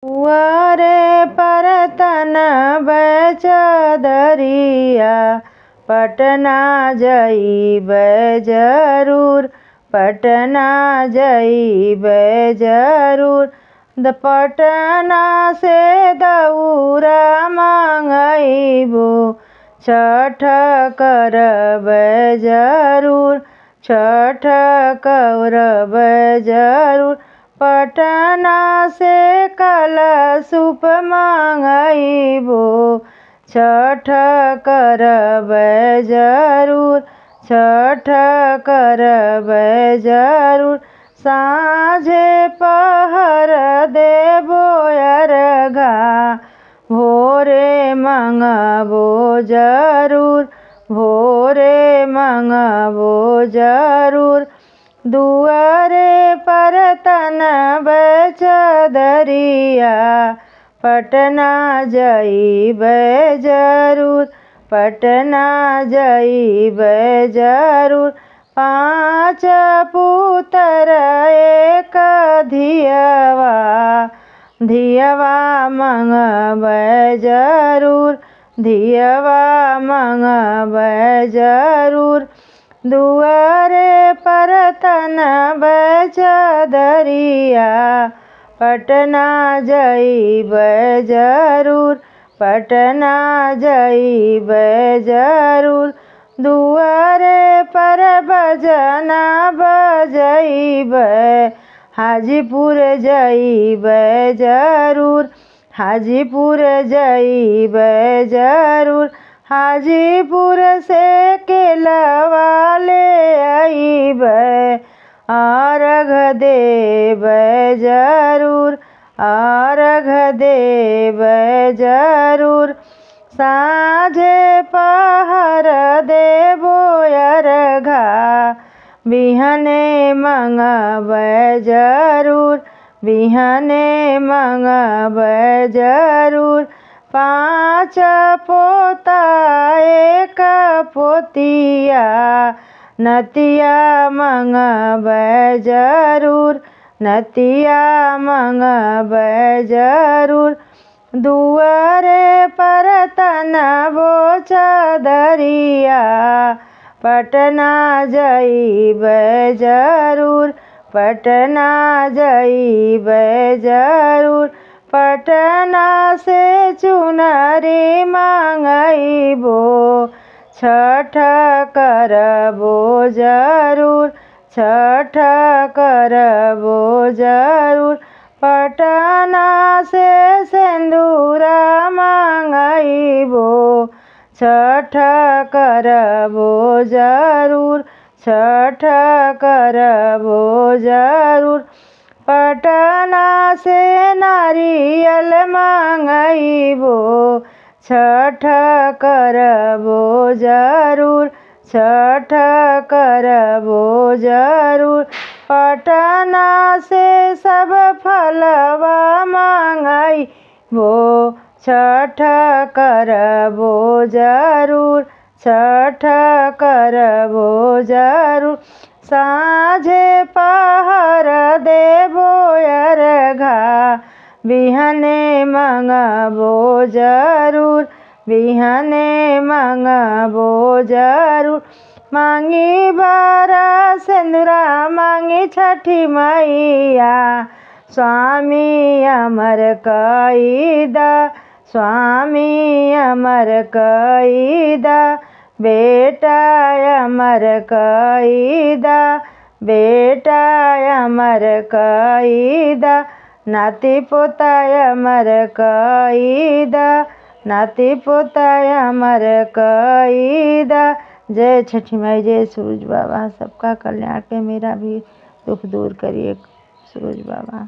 कुंवरे परतन चदरिया, पटना जइबै जरूर, पटना जइबै जरूर। पटना से दौरा मंगइबो, छठ करबै जरूर, छठ करबै जरूर। पटना से कलशुप मंगइबो, छठ करबै जरूर, छठ करबै जरूर। साँझे पहर देबो अर्घा, भोरे मंगबो जरूर, भोरे मंगबो जरूर। दुआरे पर तनबै चदरिया, पटना जइबै जरूर, पटना जइबै जरूर। 5 पुत्र एक धियवा, धियवा मंगबै जरूर, धियवा मंगबै जरूर। दुआरे पर तनबै चदरिया, पटना जइबै जरूर, पटना जइबै जरूर। दुआरे पर बजना बजइबै, हाजीपुर जइबै जरूर, हाजीपुर जइबै जरूर। हाजीपुर से केलवा ले अइबै, अर्घ देबै जरूर, अर्घ देबै जरूर। साँझे पहर देबो अर्घा, बिहने मंगबै जरूर, बिहने मंगबै जरूर। 5 पोता एक पोतिया, नतिया मंगबै जरूर, नतिया मंगबै जरूर। दुआरे पर तनबो चदरिया, पटना जइबै जरूर, पटना जइबै जरूर। पटना से चुनरी मंगइबो, छठ करबो जरूर, छठ करबो जरूर। पटना से सिंदूरा मंगइबो, छठ करबो जरूर, छठ करबो जरूर। पटना से नारियल मंगइबो, छठ करबो जरूर, छठ करबो जरूर। पटना से सब फलवा मंगइबो, छठ करबो जरूर, छठ करबो जरूर। साँझे पहर देबो अर्घा, बिहने मंगबो जरूर, बिहने मंगबो जरूर। मांगी बारा सिंदूरा मांगी छठी मैया, स्वामी अमर कइदा, स्वामी अमर कइदा। बेटा अमर कइदा, बेटा अमर कइदा। नाती पोता अमर कइदा, नाती पोता अमर कइदा। जय छठी माई, जय सूरज बाबा। सबका कल्याण के मेरा भी दुख दूर करिए सूरज बाबा।